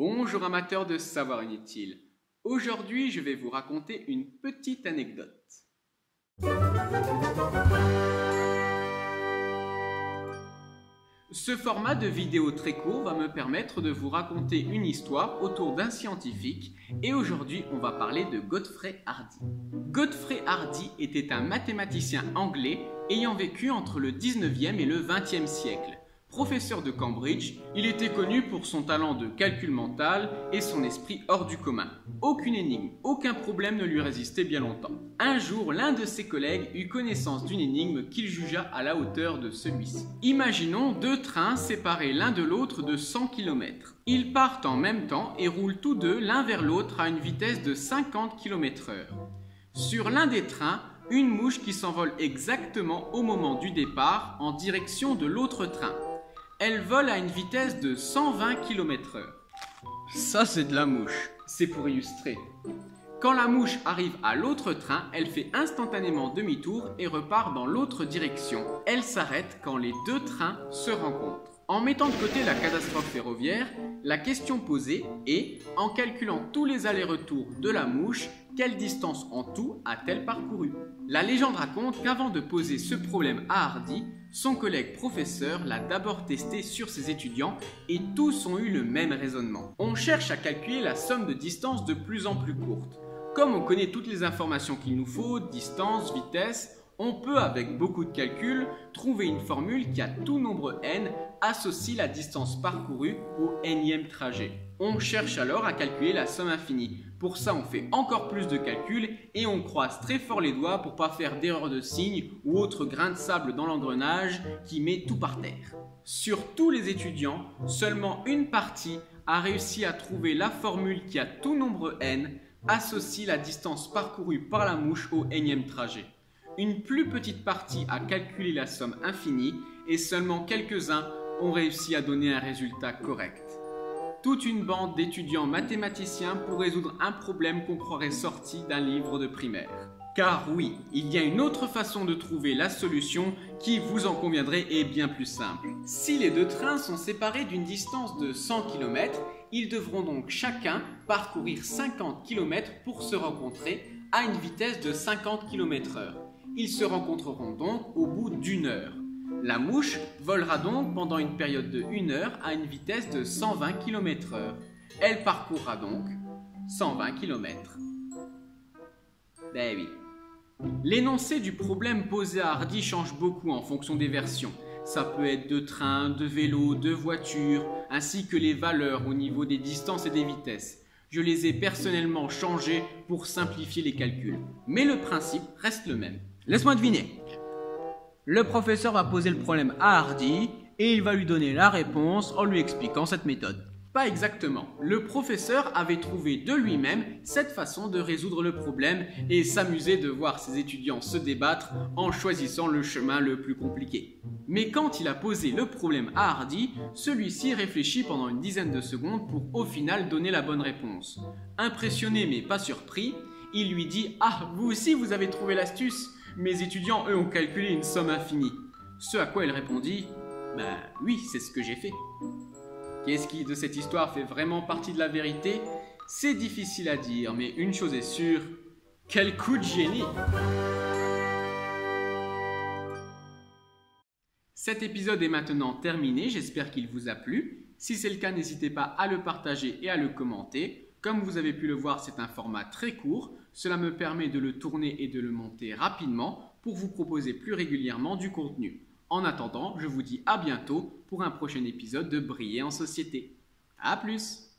Bonjour amateurs de savoir inutile. Aujourd'hui, je vais vous raconter une petite anecdote. Ce format de vidéo très court va me permettre de vous raconter une histoire autour d'un scientifique et aujourd'hui, on va parler de Godfrey Hardy. Godfrey Hardy était un mathématicien anglais ayant vécu entre le 19e et le 20e siècle. Professeur de Cambridge, il était connu pour son talent de calcul mental et son esprit hors du commun. Aucune énigme, aucun problème ne lui résistait bien longtemps. Un jour, l'un de ses collègues eut connaissance d'une énigme qu'il jugea à la hauteur de celui-ci. Imaginons deux trains séparés l'un de l'autre de 100 km. Ils partent en même temps et roulent tous deux l'un vers l'autre à une vitesse de 50 km/h. Sur l'un des trains, une mouche qui s'envole exactement au moment du départ en direction de l'autre train. Elle vole à une vitesse de 120 km/h. Ça, c'est de la mouche. C'est pour illustrer. Quand la mouche arrive à l'autre train, elle fait instantanément demi-tour et repart dans l'autre direction. Elle s'arrête quand les deux trains se rencontrent. En mettant de côté la catastrophe ferroviaire, la question posée est, en calculant tous les allers-retours de la mouche, quelle distance en tout a-t-elle parcouru? La légende raconte qu'avant de poser ce problème à Hardy, son collègue professeur l'a d'abord testé sur ses étudiants et tous ont eu le même raisonnement. On cherche à calculer la somme de distances de plus en plus courte. Comme on connaît toutes les informations qu'il nous faut, distance, vitesse, on peut avec beaucoup de calculs trouver une formule qui à tout nombre n associe la distance parcourue au nème trajet. On cherche alors à calculer la somme infinie. Pour ça, on fait encore plus de calculs et on croise très fort les doigts pour pas faire d'erreur de signe ou autre grain de sable dans l'engrenage qui met tout par terre. Sur tous les étudiants, seulement une partie a réussi à trouver la formule qui à tout nombre n associe la distance parcourue par la mouche au nème trajet. Une plus petite partie a calculé la somme infinie et seulement quelques-uns ont réussi à donner un résultat correct. Toute une bande d'étudiants mathématiciens pour résoudre un problème qu'on croirait sorti d'un livre de primaire. Car oui, il y a une autre façon de trouver la solution qui, vous en conviendrez, est bien plus simple. Si les deux trains sont séparés d'une distance de 100 km, ils devront donc chacun parcourir 50 km pour se rencontrer à une vitesse de 50 km/h. Ils se rencontreront donc au bout d'une heure. La mouche volera donc pendant une période de 1 heure à une vitesse de 120 km/h. Elle parcourra donc 120 km. Ben oui. L'énoncé du problème posé à Hardy change beaucoup en fonction des versions. Ça peut être de trains, de vélos, de voitures, ainsi que les valeurs au niveau des distances et des vitesses. Je les ai personnellement changées pour simplifier les calculs. Mais le principe reste le même. Laisse-moi deviner. Le professeur va poser le problème à Hardy et il va lui donner la réponse en lui expliquant cette méthode. Pas exactement. Le professeur avait trouvé de lui-même cette façon de résoudre le problème et s'amusait de voir ses étudiants se débattre en choisissant le chemin le plus compliqué. Mais quand il a posé le problème à Hardy, celui-ci réfléchit pendant une dizaine de secondes pour au final donner la bonne réponse. Impressionné mais pas surpris, il lui dit « Ah, vous aussi vous avez trouvé l'astuce !» Mes étudiants, eux, ont calculé une somme infinie. Ce à quoi il répondit « Ben oui, c'est ce que j'ai fait. » Qu'est-ce qui de cette histoire fait vraiment partie de la vérité? C'est difficile à dire, mais une chose est sûre, quel coup de génie! Cet épisode est maintenant terminé, j'espère qu'il vous a plu. Si c'est le cas, n'hésitez pas à le partager et à le commenter. Comme vous avez pu le voir, c'est un format très court. Cela me permet de le tourner et de le monter rapidement pour vous proposer plus régulièrement du contenu. En attendant, je vous dis à bientôt pour un prochain épisode de Briller en société. À plus!